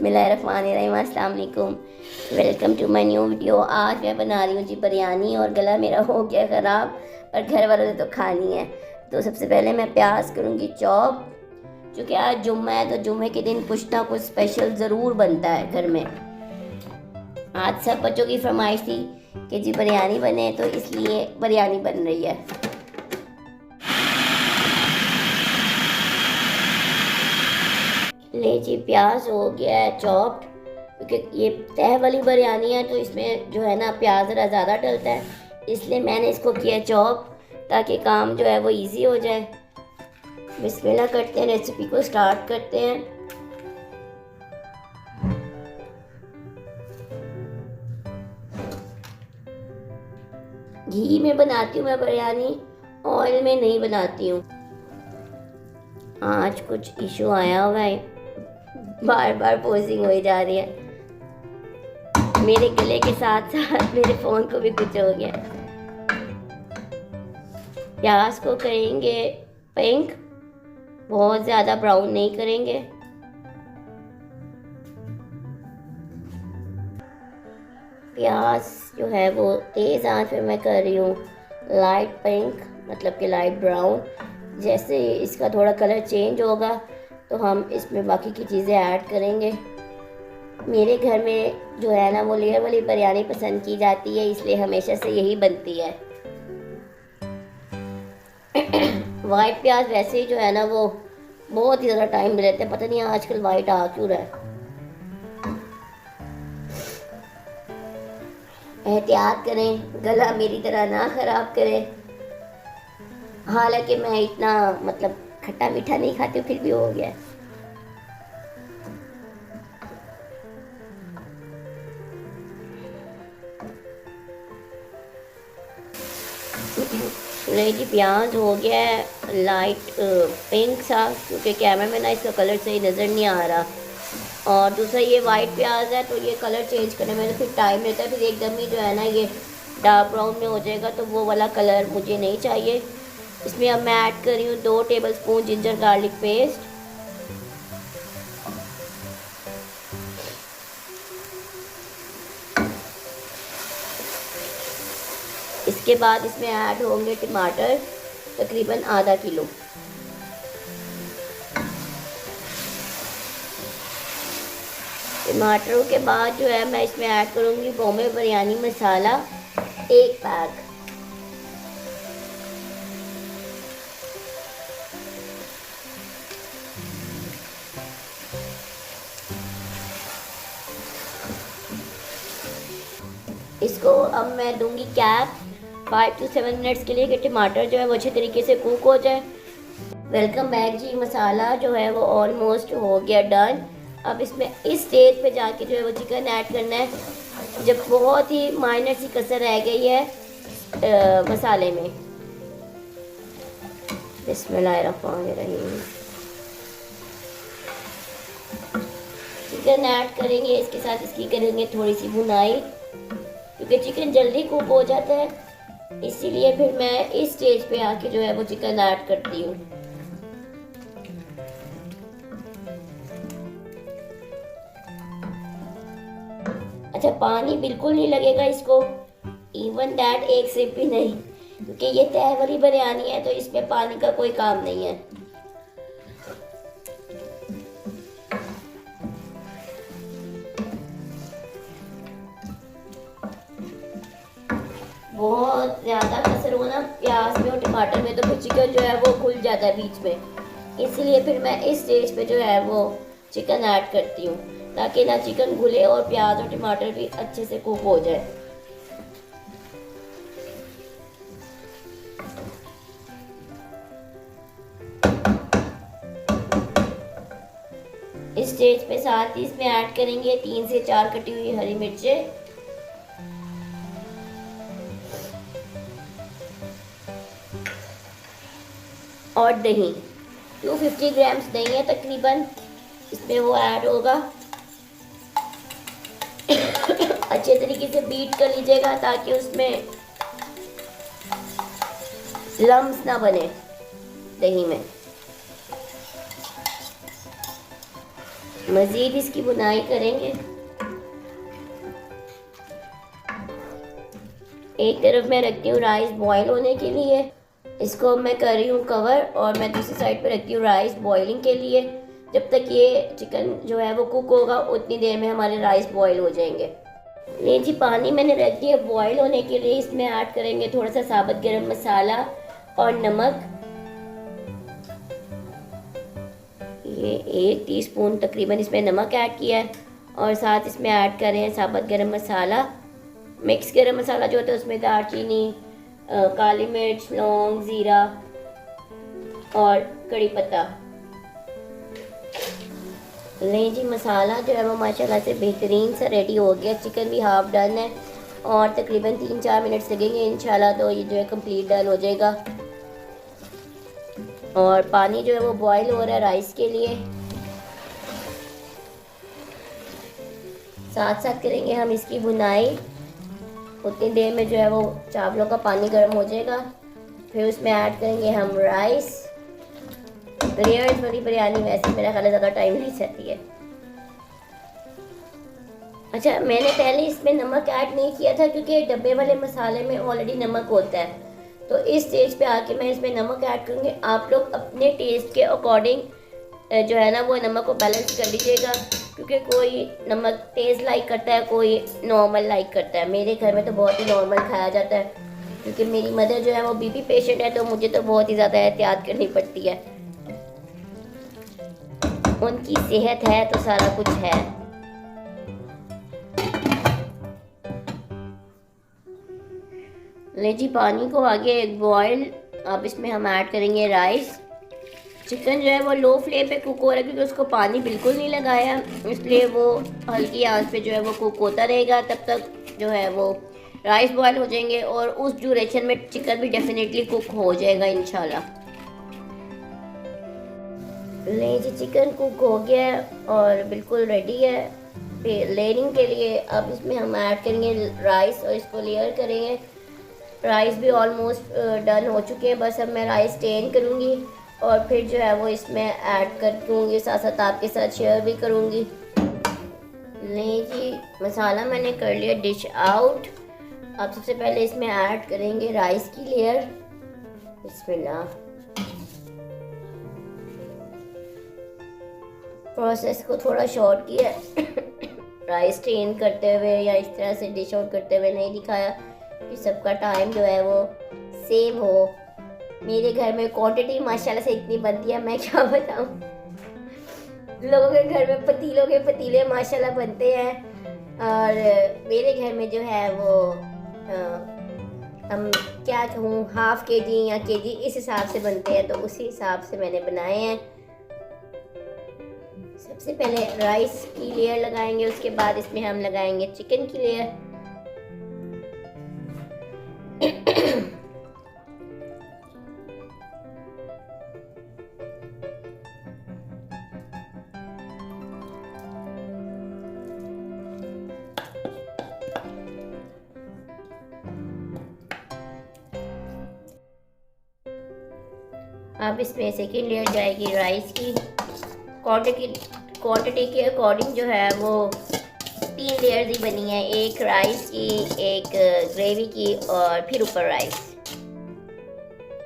बिस्मिल्लाहिर्रहमानिर्रहीम, अस्सलाम वालेकुम। Welcome to my new video. आज मैं बना रही हूँ जी बिरयानी और गला मेरा हो गया ख़राब और घर वालों ने तो खानी है। तो सबसे पहले मैं प्याज करूँगी चॉप। चूँकि आज जुम्मा है तो जुम्मे के दिन कुछ ना कुछ स्पेशल ज़रूर बनता है घर में। आज सब बच्चों की फरमाइश थी कि जी बिरयानी बने, तो इसलिए बिरयानी बन रही है। ले जी प्याज हो गया है चॉप्ड, क्योंकि ये तह वाली बिरयानी है तो इसमें जो है ना प्याज ज़रा ज़्यादा डलता है, इसलिए मैंने इसको किया चॉप ताकि काम जो है वो इजी हो जाए। बिस्मिल्लाह करते हैं, रेसिपी को स्टार्ट करते हैं। घी में बनाती हूँ मैं बिरयानी, ऑयल में नहीं बनाती हूँ। आज कुछ इशू आया हुआ है, बार बार पोजिंग हो जा रही है। मेरे गले के साथ साथ मेरे फ़ोन को भी कुछ हो गया। प्याज को करेंगे पिंक, बहुत ज़्यादा ब्राउन नहीं करेंगे। प्याज जो है वो तेज़ आंच पे मैं कर रही हूँ लाइट पिंक, मतलब कि लाइट ब्राउन। जैसे इसका थोड़ा कलर चेंज होगा तो हम इसमें बाकी की चीज़ें ऐड करेंगे। मेरे घर में जो है ना वो लेयर वाली बिरयानी पसंद की जाती है, इसलिए हमेशा से यही बनती है। वाइट प्याज वैसे ही जो है ना वो बहुत ही ज़्यादा टाइम लेते हैं, पता नहीं आजकल वाइट आ क्यों रहा है। एहतियात करें, गला मेरी तरह ना ख़राब करें। हालांकि मैं इतना मतलब खट्टा मीठा नहीं खाती हूँ, फिर भी हो गया। जी प्याज हो गया है लाइट पिंक सा, क्योंकि कैमरा में ना इसका कलर सही नज़र नहीं आ रहा। और दूसरा ये वाइट प्याज है तो ये कलर चेंज करने में तो फिर टाइम लेता है, फिर एकदम ही जो है ना ये डार्क ब्राउन में हो जाएगा, तो वो वाला कलर मुझे नहीं चाहिए। इसमें अब मैं ऐड कर रही हूँ 2 टेबलस्पून जिंजर गार्लिक पेस्ट। इसके बाद इसमें ऐड होंगे टमाटर, तकरीबन आधा किलो। टमाटरों के बाद जो है मैं इसमें ऐड करूँगी बॉम्बे बिरयानी मसाला 1 पैक। इसको अब मैं दूंगी कैप 5 to 7 मिनट्स के लिए कि टमाटर जो है वो अच्छे तरीके से कुक हो जाए। वेलकम बैक जी। मसाला जो है वो ऑलमोस्ट हो गया डन। अब इसमें इस स्टेज पे जाके जो है वो चिकन ऐड करना है, जब बहुत ही माइनर सी कसर रह गई है मसाले में। बिस्मिल्लाहिर्रहमानिर्रहीम। चिकन ऐड करेंगे, इसके साथ इसकी करेंगे थोड़ी सी भुनाई, क्योंकि चिकन जल्दी कुक हो जाता है, इसीलिए फिर मैं इस स्टेज पे आके जो है वो चिकन ऐड करती हूँ। अच्छा, पानी बिल्कुल नहीं लगेगा इसको, इवन दैट एक सिप भी नहीं, क्योंकि ये तह वाली बिरयानी है तो इसमें पानी का कोई काम नहीं है। बहुत ज़्यादा कसर हो ना प्याज में और टमाटर में तो फिर चिकन जो है वो खुल जाता है बीच में, इसलिए फिर मैं इस स्टेज पे जो है वो चिकन ऐड करती हूँ, ताकि ना चिकन घुले और प्याज और टमाटर भी अच्छे से कुक हो जाए। इस स्टेज पे साथ ही इसमें ऐड करेंगे 3 से 4 कटी हुई हरी मिर्चें, और दही 250 ग्राम्स दही है तकरीबन, इसमें वो ऐड होगा। अच्छे तरीके से बीट कर लीजिएगा ताकि उसमें लम्स ना बने दही में। मज़ीद इसकी बुनाई करेंगे। एक तरफ मैं रखती हूँ राइस बॉईल होने के लिए, इसको मैं कर रही हूँ कवर, और मैं दूसरी साइड पे रखती हूँ राइस बॉइलिंग के लिए। जब तक ये चिकन जो है वो कुक होगा उतनी देर में हमारे राइस बॉईल हो जाएंगे। ये जी पानी मैंने रख दिया बॉईल होने के लिए। इसमें ऐड करेंगे थोड़ा सा साबुत गरम मसाला और नमक। ये 1 टीस्पून तकरीबन इसमें नमक ऐड किया है, और साथ इसमें ऐड कर रहे हैं साबुत गरम मसाला। मिक्स गरम मसाला जो होता है उसमें दालचीनी, काली मिर्च, लौंग, ज़ीरा और कड़ी पत्ता। लें जी, मसाला जो है वो माशाल्लाह से बेहतरीन सा रेडी हो गया। चिकन भी हाफ डन है और तकरीबन 3-4 मिनट लगेंगे इंशाल्लाह, तो ये जो है कंप्लीट डन हो जाएगा। और पानी जो है वो बॉईल हो रहा है राइस के लिए। साथ साथ करेंगे हम इसकी बुनाई। उतनी देर में जो है वो चावलों का पानी गर्म हो जाएगा। फिर उसमें ऐड करेंगे हम राइस। लेयर्स वाली बिरयानी वैसे मेरा ख्याल ज़्यादा टाइम नहीं चाहती है। अच्छा, मैंने पहले इसमें नमक ऐड नहीं किया था क्योंकि डब्बे वाले मसाले में ऑलरेडी नमक होता है, तो इस स्टेज पे आके मैं इसमें नमक ऐड करूँगी। आप लोग अपने टेस्ट के अकॉर्डिंग जो है ना वो नमक को बैलेंस कर लीजिएगा, क्योंकि कोई नमक तेज़ लाइक करता है, कोई नॉर्मल लाइक करता है। मेरे घर में तो बहुत ही नॉर्मल खाया जाता है, क्योंकि मेरी मदर जो है वो बीपी पेशेंट है, तो मुझे तो बहुत ही ज़्यादा एहतियात करनी पड़ती है। उनकी सेहत है तो सारा कुछ है। ले जी, पानी को आगे एक बॉयल, अब इसमें हम ऐड करेंगे राइस। चिकन जो है वो लो फ्लेम पे कुक हो रहा है क्योंकि उसको पानी बिल्कुल नहीं लगाया, इसलिए वो हल्की आंच पे जो है वो कुक होता रहेगा। तब तक जो है वो राइस बॉयल हो जाएंगे और उस ड्यूरेशन में चिकन भी डेफिनेटली कुक हो जाएगा इंशाल्लाह। ले जी, चिकन कुक हो गया है और बिल्कुल रेडी है लेयरिंग के लिए। अब इसमें हम ऐड करेंगे राइस और इसको लेयर करेंगे। राइस भी ऑलमोस्ट डन हो चुके हैं, बस अब मैं राइस स्टेन करूँगी और फिर जो है वो इसमें ऐड कर दूँगी, साथ साथ आपके साथ शेयर भी करूँगी। ले जी, मसाला मैंने कर लिया डिश आउट। अब सबसे पहले इसमें ऐड करेंगे राइस की लेयर। बिस्मिल्लाह। प्रोसेस को थोड़ा शॉर्ट किया राइस स्टेन करते हुए या इस तरह से डिश आउट करते हुए नहीं दिखाया कि सबका टाइम जो है वो सेम हो। मेरे घर में क्वांटिटी माशाल्लाह से इतनी बनती है, मैं क्या बताऊं। लोगों के घर में पतीलों के पतीले माशाल्लाह बनते हैं, और मेरे घर में जो है वो हम क्या कहूँ, हाफ केजी या केजी इस हिसाब से बनते हैं, तो उसी हिसाब से मैंने बनाए हैं। सबसे पहले राइस की लेयर लगाएंगे, उसके बाद इसमें हम लगाएंगे चिकन की लेयर। अब इसमें सेकेंड लेयर जाएगी राइस की। क्वांटिटी के अकॉर्डिंग जो है वो 3 लेयर ही बनी है, एक राइस की, एक ग्रेवी की और फिर ऊपर राइस।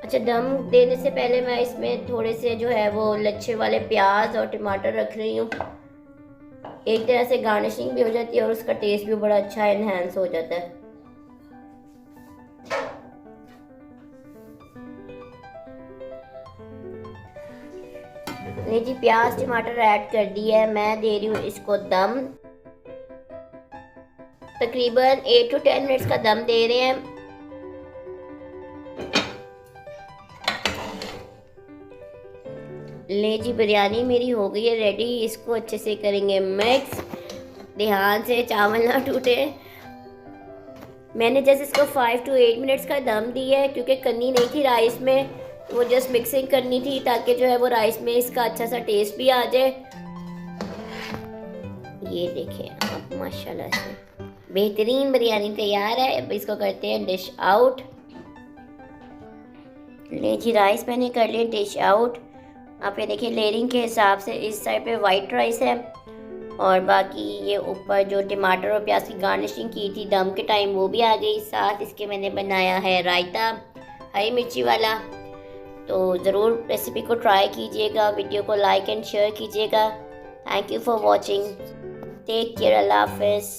अच्छा, दम देने से पहले मैं इसमें थोड़े से जो है वो लच्छे वाले प्याज और टमाटर रख रही हूँ। एक तरह से गार्निशिंग भी हो जाती है और उसका टेस्ट भी बड़ा अच्छा एनहांस हो जाता है। जी, प्याज टमाटर ऐड कर दिया है। मैं दे रही हूँ इसको दम, तकरीबन 8 to 10 मिनट्स का दम दे रहे हैं। ले जी, बिरयानी मेरी हो गई है रेडी। इसको अच्छे से करेंगे मिक्स, ध्यान से चावल ना टूटे। मैंने जैसे इसको 5 to 8 मिनट्स का दम दिया है क्योंकि कन्नी नहीं थी राइस में, वो जस्ट मिक्सिंग करनी थी ताकि जो है वो राइस में इसका अच्छा सा टेस्ट भी आ जाए। ये देखें आप, माशाल्लाह से बेहतरीन बिरयानी तैयार है। अब इसको करते हैं डिश आउट। ले जी, राइस मैंने कर लिया डिश आउट। आप ये देखिए लेयरिंग के हिसाब से इस साइड पे वाइट राइस है और बाकी ये ऊपर जो टमाटर और प्याज की गार्निशिंग की थी दम के टाइम वो भी आ गई। साथ इसके मैंने बनाया है रायता हरी मिर्ची वाला। तो ज़रूर रेसिपी को ट्राई कीजिएगा, वीडियो को लाइक एंड शेयर कीजिएगा। Thank you for watching. Take care, अल्लाह हाफिज़।